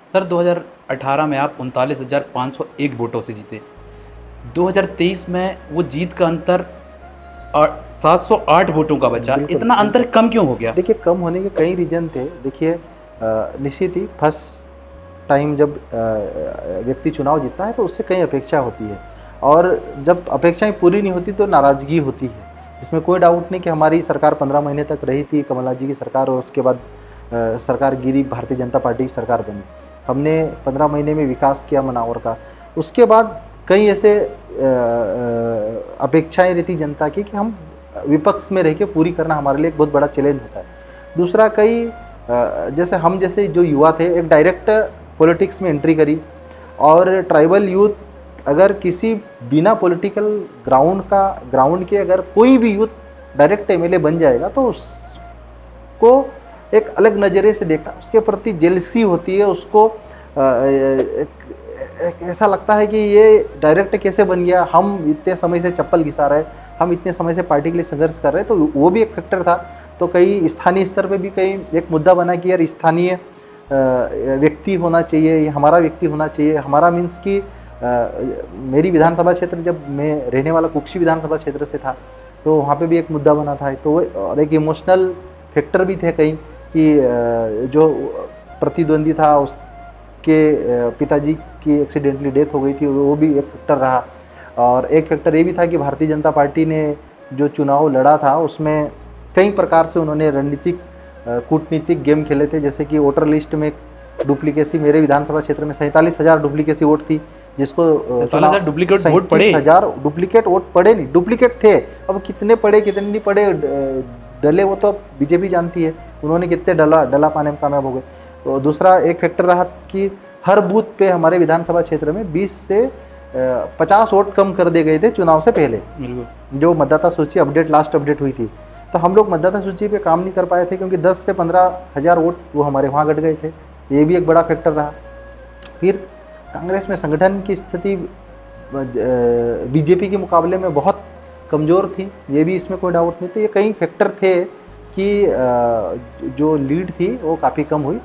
Sir 2018 में आप 39,501 वोटों से जीते। 2023 में वो जीत का अंतर और 708 वोटों का बचा। इतना अंतर कम क्यों हो गया? देखिए, कम होने के कई रीजन थे। देखिए, निश्चित ही फर्स्ट टाइम जब व्यक्ति चुनाव जीतता है तो उससे कई अपेक्षा होती है, और जब अपेक्षाएं पूरी नहीं होती तो नाराज़गी होती है। इसमें कोई डाउट नहीं कि हमारी सरकार 15 महीने तक रही थी, कमलनाथ जी की सरकार, और उसके बाद सरकार गिरी, भारतीय जनता पार्टी की सरकार बनी। हमने 15 महीने में विकास किया मनावर का। उसके बाद कई ऐसे अपेक्षाएं रहती जनता की कि हम विपक्ष में रह के पूरी करना हमारे लिए एक बहुत बड़ा चैलेंज होता है। दूसरा, कई जैसे हम जैसे जो युवा थे, एक डायरेक्ट पॉलिटिक्स में एंट्री करी, और ट्राइबल यूथ अगर किसी बिना पॉलिटिकल ग्राउंड के अगर कोई भी यूथ डायरेक्ट एमएलए बन जाएगा तो उसको एक अलग नज़रिए से देखता है, उसके प्रति जेलसी होती है, उसको एक ऐसा लगता है कि ये डायरेक्ट कैसे बन गया, हम इतने समय से चप्पल घिसा रहे, हम इतने समय से पार्टी के लिए संघर्ष कर रहे हैं। तो वो भी एक फैक्टर था। तो कई स्थानीय स्तर पे भी कई एक मुद्दा बना कि यार स्थानीय व्यक्ति होना चाहिए, ये हमारा व्यक्ति होना चाहिए। हमारा मीन्स कि मेरी विधानसभा क्षेत्र, जब मैं रहने वाला कुक्षी विधानसभा क्षेत्र से था, तो वहाँ पे भी एक मुद्दा बना था। तो और एक इमोशनल फैक्टर भी थे कहीं कि जो प्रतिद्वंदी था उसके पिताजी की एक्सीडेंटली डेथ हो गई थी, वो भी एक फैक्टर रहा। और एक फैक्टर ये भी था कि भारतीय जनता पार्टी ने जो चुनाव लड़ा था उसमें कई प्रकार से उन्होंने रणनीतिक कूटनीतिक गेम खेले थे। जैसे कि वोटर लिस्ट में डुप्लीकेसी, मेरे विधानसभा क्षेत्र में 47,000 डुप्लीकेसी वोट थी, जिसको 47,000 डुप्लीकेट वोट पड़े। 37,000 डुप्लीकेट वोट पड़े, नहीं डुप्लीकेट थे। अब कितने पड़े कितने नहीं पड़े डले वो तो बीजेपी जानती है, उन्होंने कितने डला पाने में कामयाब हो गए। तो दूसरा एक फैक्टर रहा कि हर बूथ पे हमारे विधानसभा क्षेत्र में 20 से 50 वोट कम कर दिए गए थे चुनाव से पहले, जो मतदाता सूची लास्ट अपडेट हुई थी। तो हम लोग मतदाता सूची पे काम नहीं कर पाए थे क्योंकि 10 से 15,000 वोट वो हमारे वहाँ घट गए थे। ये भी एक बड़ा फैक्टर रहा। फिर कांग्रेस में संगठन की स्थिति बीजेपी के मुकाबले में बहुत कमज़ोर थी, ये भी इसमें कोई डाउट नहीं। तो ये कई फैक्टर थे कि जो लीड थी वो काफ़ी कम हुई।